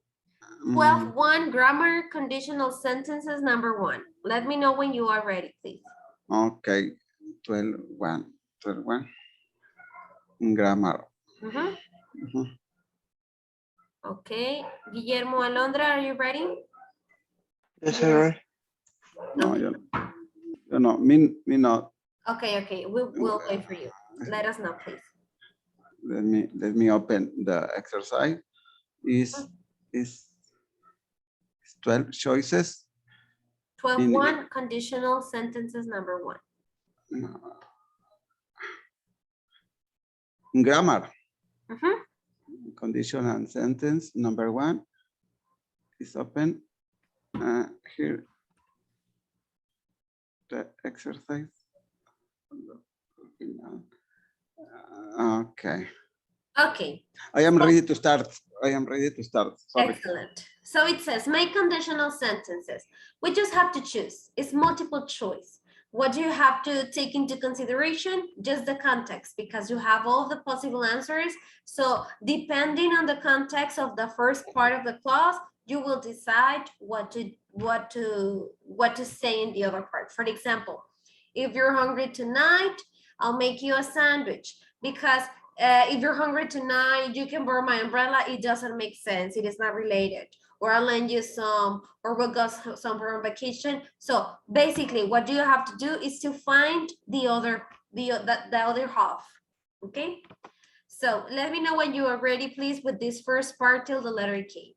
12.1 grammar conditional sentences, number one. Let me know when you are ready, please. Okay, 12.1. In grammar. Okay, Guillermo, Alondra, are you ready? Yes, sir. No, you know, me not. Okay, we'll wait for you. Let us know, please. Let me open the exercise. Is 12 choices. 12.1 conditional sentences, number one. In grammar. Conditional sentence number one is open. Here, the exercise. Okay. Okay. I am ready to start. Sorry. Excellent. So it says, make conditional sentences. We just have to choose. It's multiple choice. what do you have to take into consideration? Just the context, because you have all the possible answers. So depending on the context of the first part of the clause, you will decide what to say in the other part. For example, if you're hungry tonight, I'll make you a sandwich, because if you're hungry tonight, you can borrow my umbrella. It doesn't make sense. It is not related. Or I'll lend you some, or we'll go somewhere on vacation. So basically, what you have to do is to find the other half. Okay. So let me know when you are ready, please, with this first part till the letter K.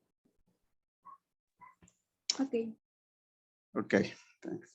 Okay. Okay, thanks.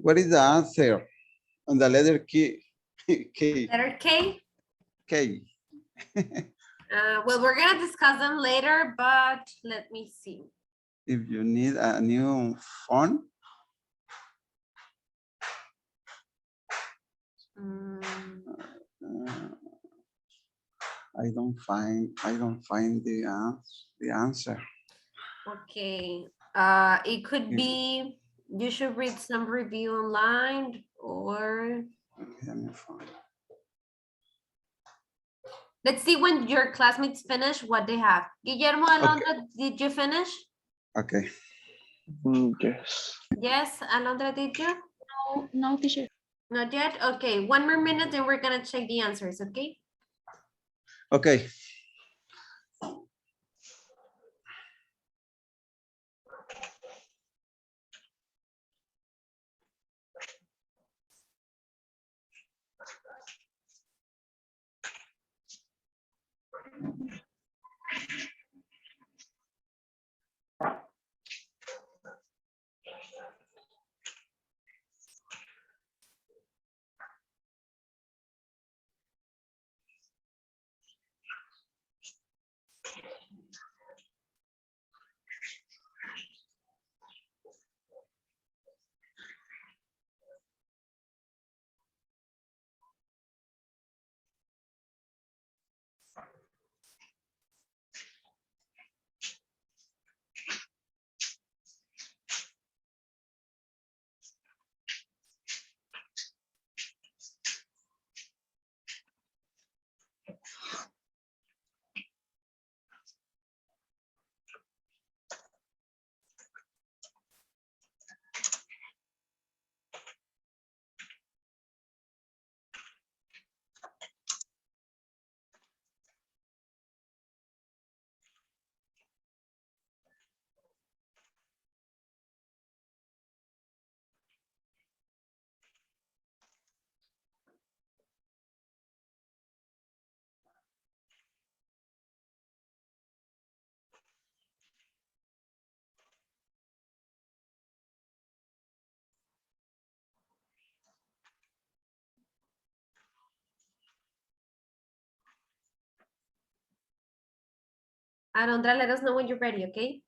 What is the answer on the letter K? K. Letter K. K. Well, we're gonna discuss them later, but let me see. If you need a new phone, Mm, uh, I don't find the answer. okay. It could be you should read some review online, or Okay, let me find. let's see when your classmates finish what they have. Guillermo, Alondra, did you finish? Okay. Yes. Yes, Alondra, did you? No, no, teacher. Not yet? Okay, one more minute and we're gonna check the answers, okay? Okay. Alondra, let us know when you're ready, okay?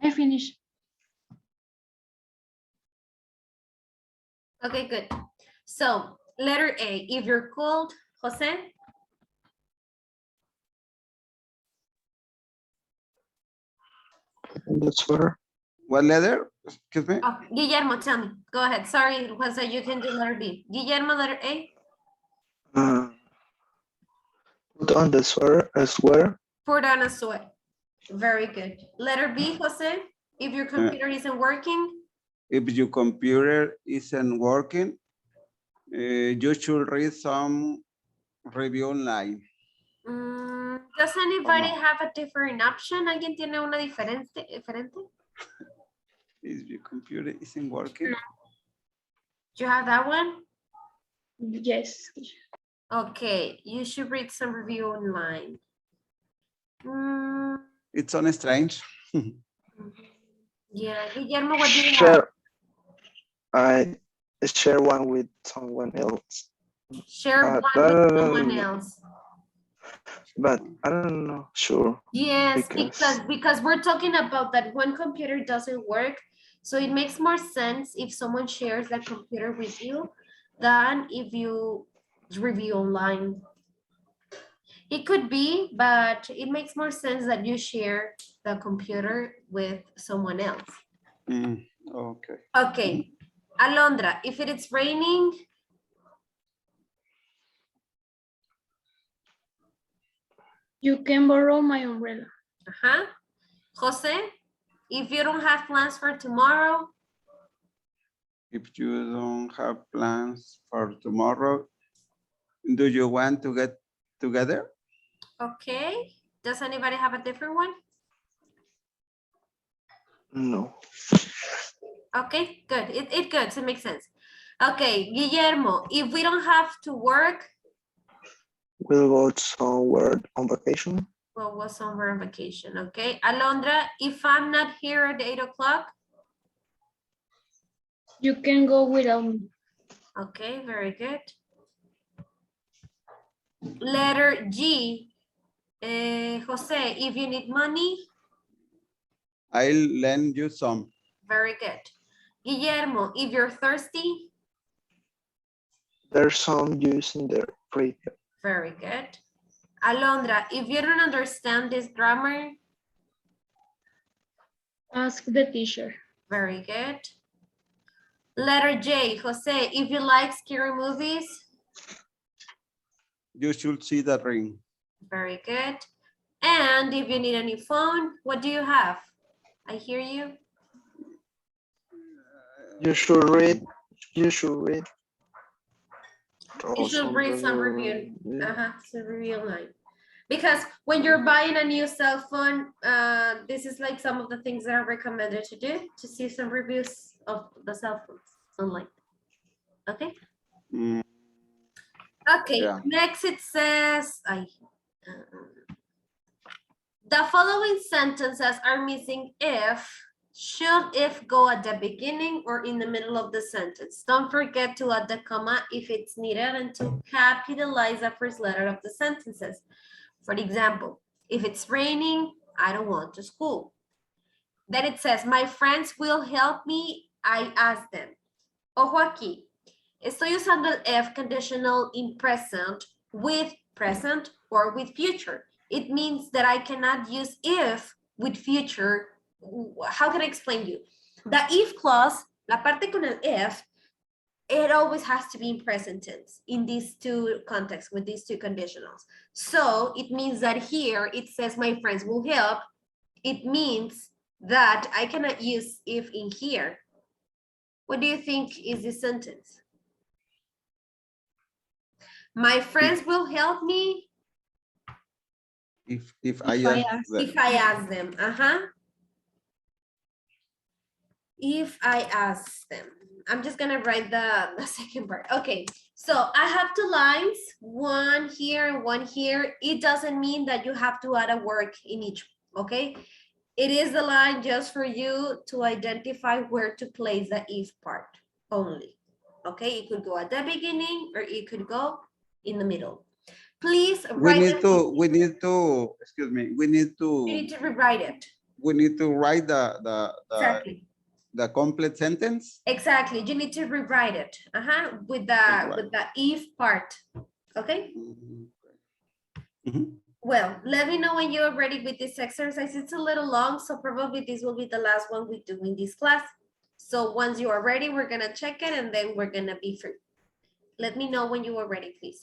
I finished. Okay, good. So, letter A, if you're cold, Jose? That's where. What letter? Excuse me. Oh, Guillermo, tell me. Go ahead. Sorry, Jose, you can do letter B. Guillermo, letter A? Uh, put on the sweater. Put on a sweater. Very good. Letter B, Jose? If your computer isn't working? If your computer isn't working, you should read some review online. Does anybody no? have a different option? ¿Alguien tiene una diferente? If your computer isn't working, Do you have that one? Yes. Okay, you should read some review online. it's so strange. Yeah, Guillermo, what do you have? Share. I share one with someone else. Share one with someone else. But I don't know, sure. Yes, because we're talking about that one computer doesn't work. So it makes more sense if someone shares that computer with you than if you review online. It could be, but it makes more sense that you share the computer with someone else. Okay. Okay, Alondra, if it is raining, You can borrow my umbrella. Jose, if you don't have plans for tomorrow, If you don't have plans for tomorrow, do you want to get together? okay. Does anybody have a different one? No. Okay, good. It good. So it makes sense. Okay, Guillermo, if we don't have to work, We'll go somewhere on vacation. Well, was somewhere on vacation, okay? Alondra, if I'm not here at 8 o'clock, You can go without me. okay, very good. Letter G, Jose, if you need money, I'll lend you some. very good. Guillermo, if you're thirsty, There's some juice in the fridge. very good. Alondra, if you don't understand this grammar, Ask the teacher. very good. Letter J, Jose, if you like scary movies, You should see the ring. very good. And if you need a new phone, what do you have? I hear you. You should read. You should read. You should read some review. It's a review line. Because when you're buying a new cell phone, this is like some of the things that are recommended to do, to see some reviews of the cell phones online. Okay. Mm, Okay. Yeah. Next it says, the following sentences are missing if. Should if go at the beginning or in the middle of the sentence? Don't forget to add the comma if it's needed and to capitalize the first letter of the sentences. For example, if it's raining, I don't want to school. Then it says, my friends will help me, I ask them. Ojo aquí, estoy usando el F conditional in present with present or with future. It means that I cannot use if with future. How can I explain you? The if clause, la parte con el if, it always has to be in present tense in these two contexts with these two conditionals. So it means that here it says my friends will help. It means that I cannot use if in here. What do you think is this sentence? My friends will help me If I I ask ask. them. if I ask them. If I ask them. I'm just gonna write the second part. Okay, so I have two lines, one here and one here. It doesn't mean that you have to add a word in each, okay? It is the line just for you to identify where to place the if part only. Okay, it could go at the beginning or it could go in the middle. Please We write need it. to, excuse me, You need to rewrite it. we need to write Exactly. the complete sentence. Exactly. You need to rewrite it. With the if part. Okay. Mhm. Well, let me know when you're ready with this exercise. It's a little long, so probably this will be the last one we do in this class. So once you are ready, we're gonna check it and then we're gonna be free. Let me know when you are ready, please.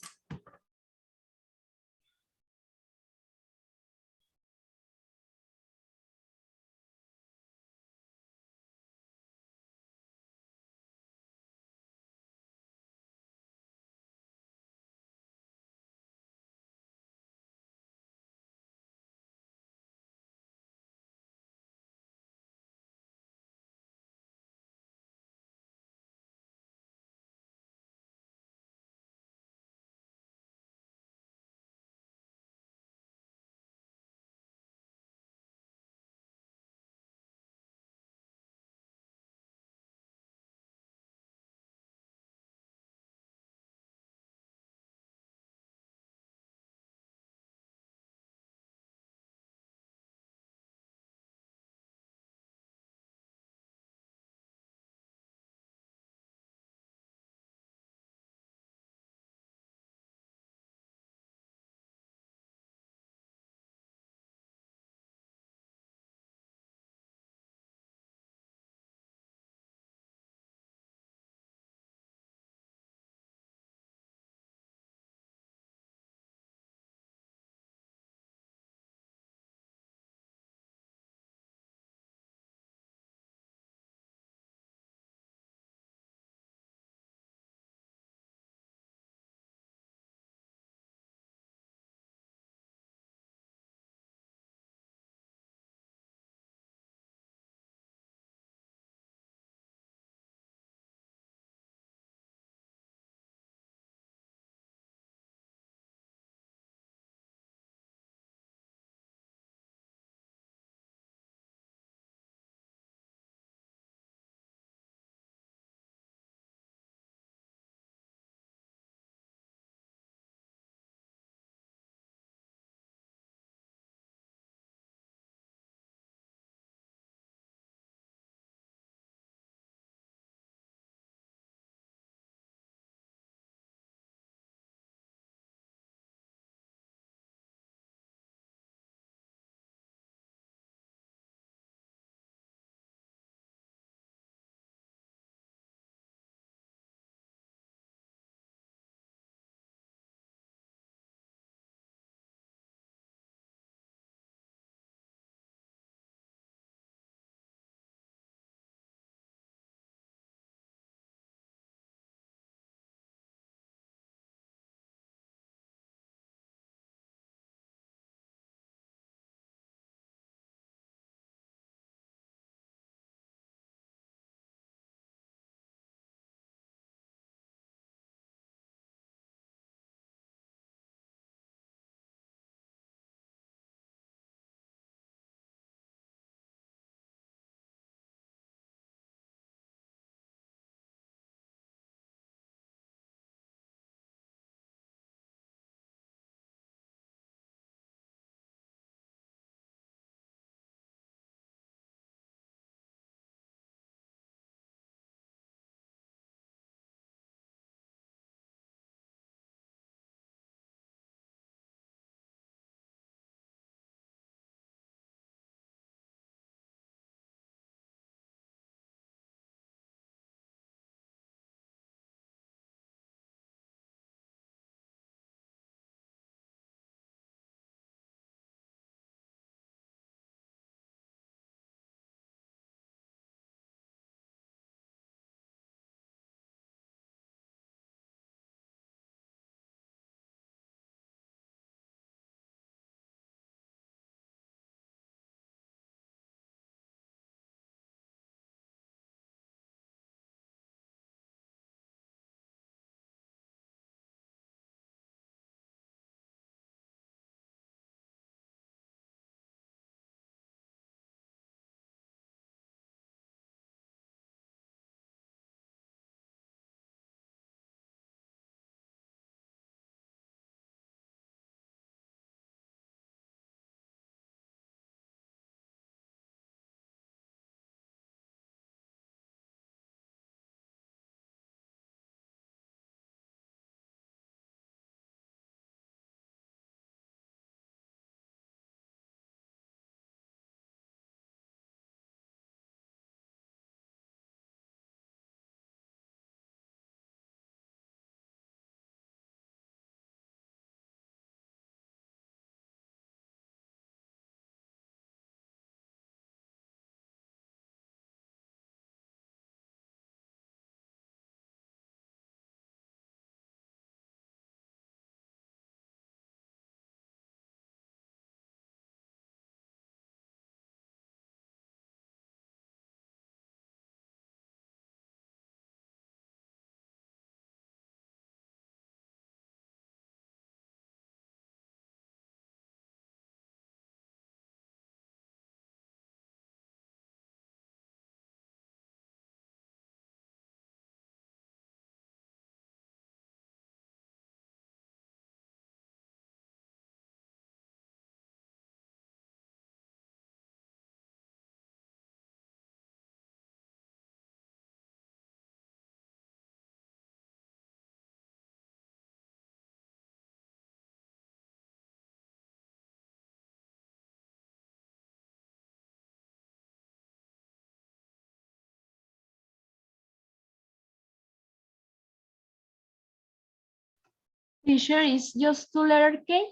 Teacher, is just two letter K?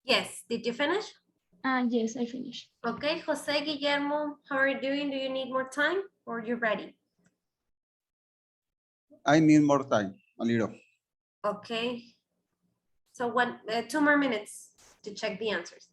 Yes, did you finish? Yes, I finished. Okay, Jose, Guillermo, how are you doing? Do you need more time or you ready? I need more time, a little. Okay. So 2 more minutes to check the answers.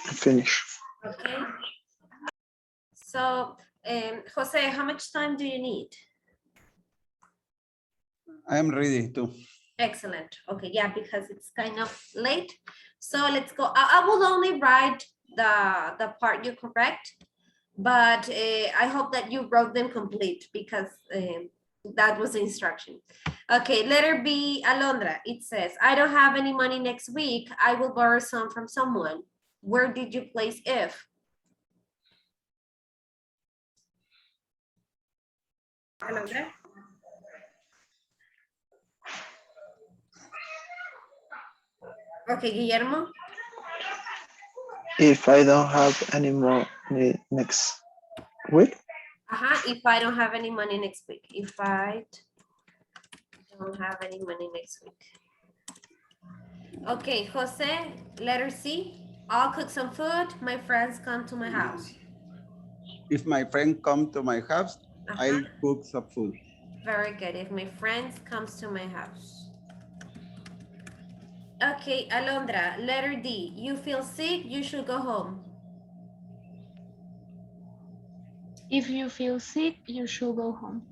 Finish. Okay. So, Jose, how much time do you need? I am ready too. Excellent. Okay, yeah, because it's kind of late. So let's go. I will only write the part you correct, but I hope that you wrote them complete because that was the instruction. Okay, letter B, Alondra. It says, I don't have any money next week. I will borrow some from someone. Where did you place if? Alondra? Okay, Guillermo. If I don't have any more next week, If I don't have any money next week. If I don't have any money next week. Okay, Jose, letter C. I'll cook some food. My friends come to my house. If my friend come to my house, I'll cook some food. Very good. If my friends comes to my house. Okay, Alondra, letter D. You feel sick, you should go home. If you feel sick, you should go home.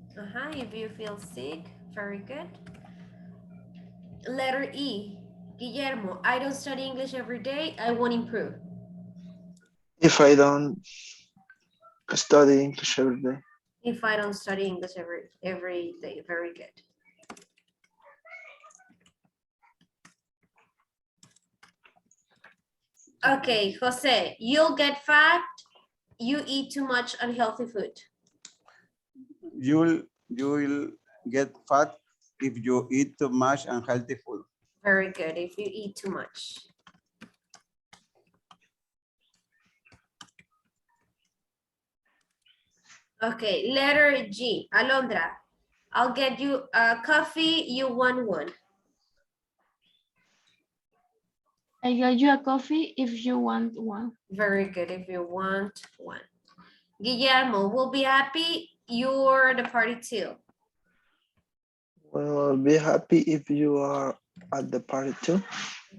If you feel sick, very good. Letter E. Guillermo, I don't study English every day. I won't improve. if I don't study English every day, If I don't study English every day, very good. Okay, Jose, you'll get fat. You eat too much unhealthy food. You will get fat if you eat too much unhealthy food. Very good, if you eat too much. Okay, letter G, Alondra. I'll get you a coffee, you want one. I get you a coffee if you want one. Very good, if you want one. Guillermo, we'll be happy you're the party too. well, be happy if you are at the party too.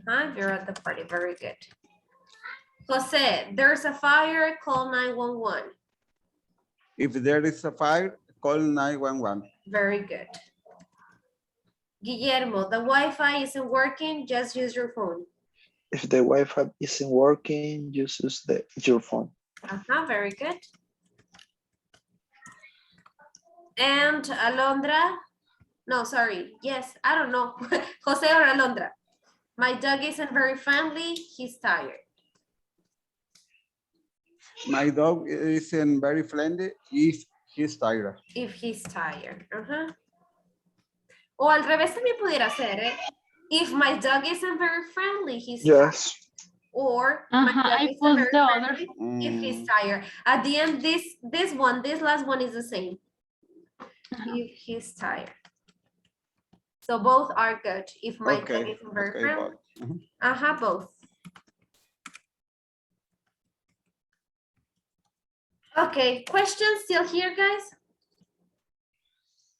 If you're at the party, very good. Jose, there's a fire, call 911. If there is a fire, call 911. Very good. Guillermo, the Wi-Fi isn't working, just use your phone. If the Wi-Fi isn't working, just use your phone. Very good. And Alondra, no, sorry, yes, I don't know, Jose or Alondra. My dog isn't very friendly, he's tired. My dog isn't very friendly if he's tired. If he's tired, O al revés también pudiera ser, ¿eh? If my dog isn't very friendly, he's Yes. or my dog I isn't put very the other. friendly if he's tired. At the end, this last one is the same. If he's tired. So both are good. If my dog Okay, isn't very okay, friendly. but, mhm. Both. Okay, questions still here, guys?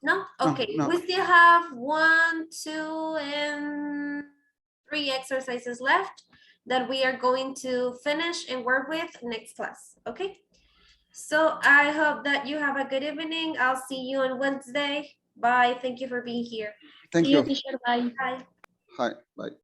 No? Okay, no. we still have 1, 2, and 3 exercises left that we are going to finish and work with next class, okay? So I hope that you have a good evening. I'll see you on Wednesday. Bye. Thank you for being here. Thank See you, you. teacher. Bye. Bye. Hi, bye.